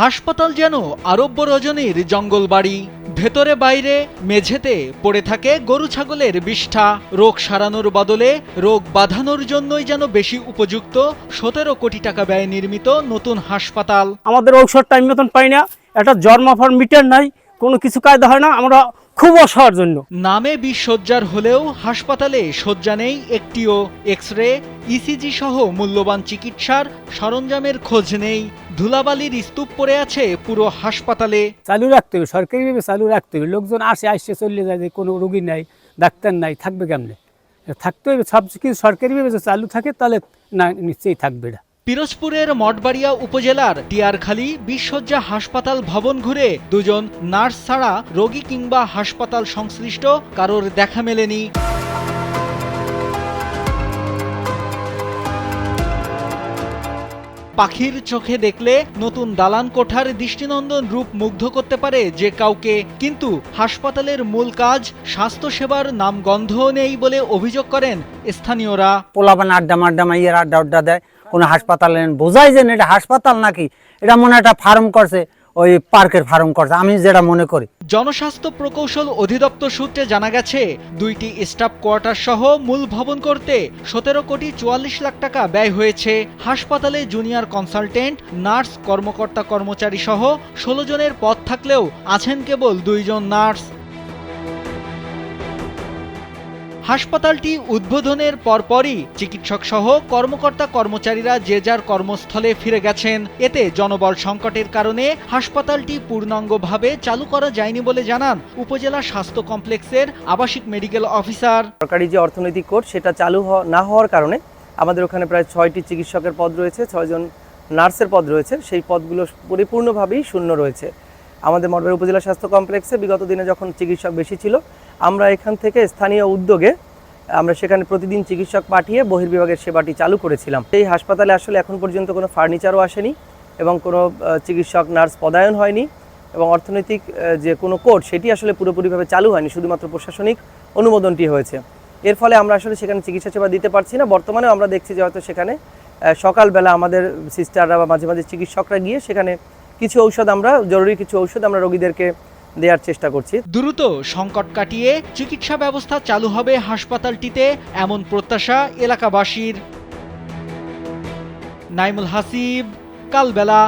হাসপাতাল যেন আরব্য রজনীর জঙ্গল বাড়ি। ভেতরে বাইরে মেঝেতে পড়ে থাকে গরু ছাগলের বিষ্ঠা। রোগ সারানোর বদলে রোগ বাঁধানোর জন্যই যেন বেশি উপযুক্ত ১৭ কোটি টাকা ব্যয়ে নির্মিত নতুন হাসপাতাল। আমাদের ঔষধ টাইম মতন পাই না, একটা জন্মাফার মিটার নাই, কোনো কিছু কায়দা হয় না, আমরা খুব অসহায়ের জন্য। নামে ২০ শয্যার হলেও হাসপাতালে শয্যা নেই একটিও। এক্স রে, ইসিজি সহ মূল্যবান চিকিৎসার সরঞ্জামের খোঁজ নেই। ধুলাবালির স্তূপ পড়ে আছে পুরো হাসপাতালে। চালু রাখতে হবে, সরকারিভাবে চালু রাখতে হবে। লোকজন আসে চলে যায়, যে কোনো রোগী নাই, ডাক্তার নাই, থাকবে কেমনে? থাকতে হবে, সব কিছু সরকারিভাবে যদি চালু থাকে তাহলে না, নিশ্চয়ই থাকবে না। পিরোজপুরের মঠবাড়িয়া উপজেলার টিয়ারখালী ২০ শয্যা হাসপাতাল ভবন ঘুরে দুজন নার্স ছাড়া রোগী কিংবা হাসপাতাল সংশ্লিষ্ট কারোর দেখা মেলেনি। পাখির চোখে দেখলে নতুন দালান কোঠার দৃষ্টিনন্দন রূপ মুগ্ধ করতে পারে যে কাউকে, কিন্তু হাসপাতালের মূল কাজ স্বাস্থ্যসেবার নামগন্ধও নেই বলে অভিযোগ করেন স্থানীয়রা। পোলাপান আড্ডা মাইয়ের আড্ডা দেয়, কোনো হাসপাতালে বোঝাই যে এটা হাসপাতাল নাকি, এটা মনে একটা ফার্ম করছে, ওই পার্কের ফার্ম করছে, আমি যেটা মনে করি। জনস্বাস্থ্য প্রকৌশল অধিদপ্তর সূত্রে জানা গেছে, ২টি স্টাফ কোয়ার্টার সহ মূল ভবন করতে ১৭ কোটি ৪৪ লাখ টাকা ব্যয় হয়েছে। হাসপাতালে জুনিয়র কনসালটেন্ট, নার্স, কর্মকর্তা কর্মচারী সহ ১৬ জনের পদ থাকলেও আছেন কেবল ২ জন নার্স। হাসপাতালটি উদ্বোধনের পরপরই চিকিৎসক সহ কর্মকর্তা কর্মচারীরা যে যার কর্মস্থলে ফিরে গেছেন। এতে জনবল সংকটের কারণে হাসপাতালটি পূর্ণাঙ্গভাবে চালু করা যায়নি বলে জানান উপজেলা স্বাস্থ্য কমপ্লেক্সের আবাসিক মেডিকেল অফিসার। সরকারি যে অর্থনৈতিক কোড সেটা চালু না হওয়ার কারণে আমাদের ওখানে প্রায় ৬টি চিকিৎসকের পদ রয়েছে, ৬ জন নার্সের পদ রয়েছে, সেই পদগুলো পরিপূর্ণভাবেই শূন্য রয়েছে। আমাদের মঠবাড়িয়া উপজেলা স্বাস্থ্য কমপ্লেক্সে বিগত দিনে যখন চিকিৎসক বেশি ছিল, আমরা এখান থেকে স্থানীয় উদ্যোগে আমরা সেখানে প্রতিদিন চিকিৎসক পাঠিয়ে বহির্বিভাগের সেবাটি চালু করেছিলাম। এই হাসপাতালে আসলে এখন পর্যন্ত কোনো ফার্নিচারও আসেনি এবং কোনো চিকিৎসক নার্স পদায়ন হয়নি এবং অর্থনৈতিক যে কোনো কোড সেটি আসলে পুরোপুরিভাবে চালু হয়নি, শুধুমাত্র প্রশাসনিক অনুমোদনটি হয়েছে। এর ফলে আমরা আসলে সেখানে চিকিৎসা সেবা দিতে পারছি না। বর্তমানেও আমরা দেখছি যে হয়তো সেখানে সকালবেলা আমাদের সিস্টাররা বা মাঝে মাঝে চিকিৎসকরা গিয়ে সেখানে কিছু ঔষধ, জরুরি কিছু ঔষধ আমরা রোগীদেরকে দেওয়ার চেষ্টা করছি। দ্রুত সংকট কাটিয়ে চিকিৎসা ব্যবস্থা চালু হবে হাসপাতালটিতে, এমন প্রত্যাশা এলাকাবাসীর। নাইমুল হাসিব, কালবেলা।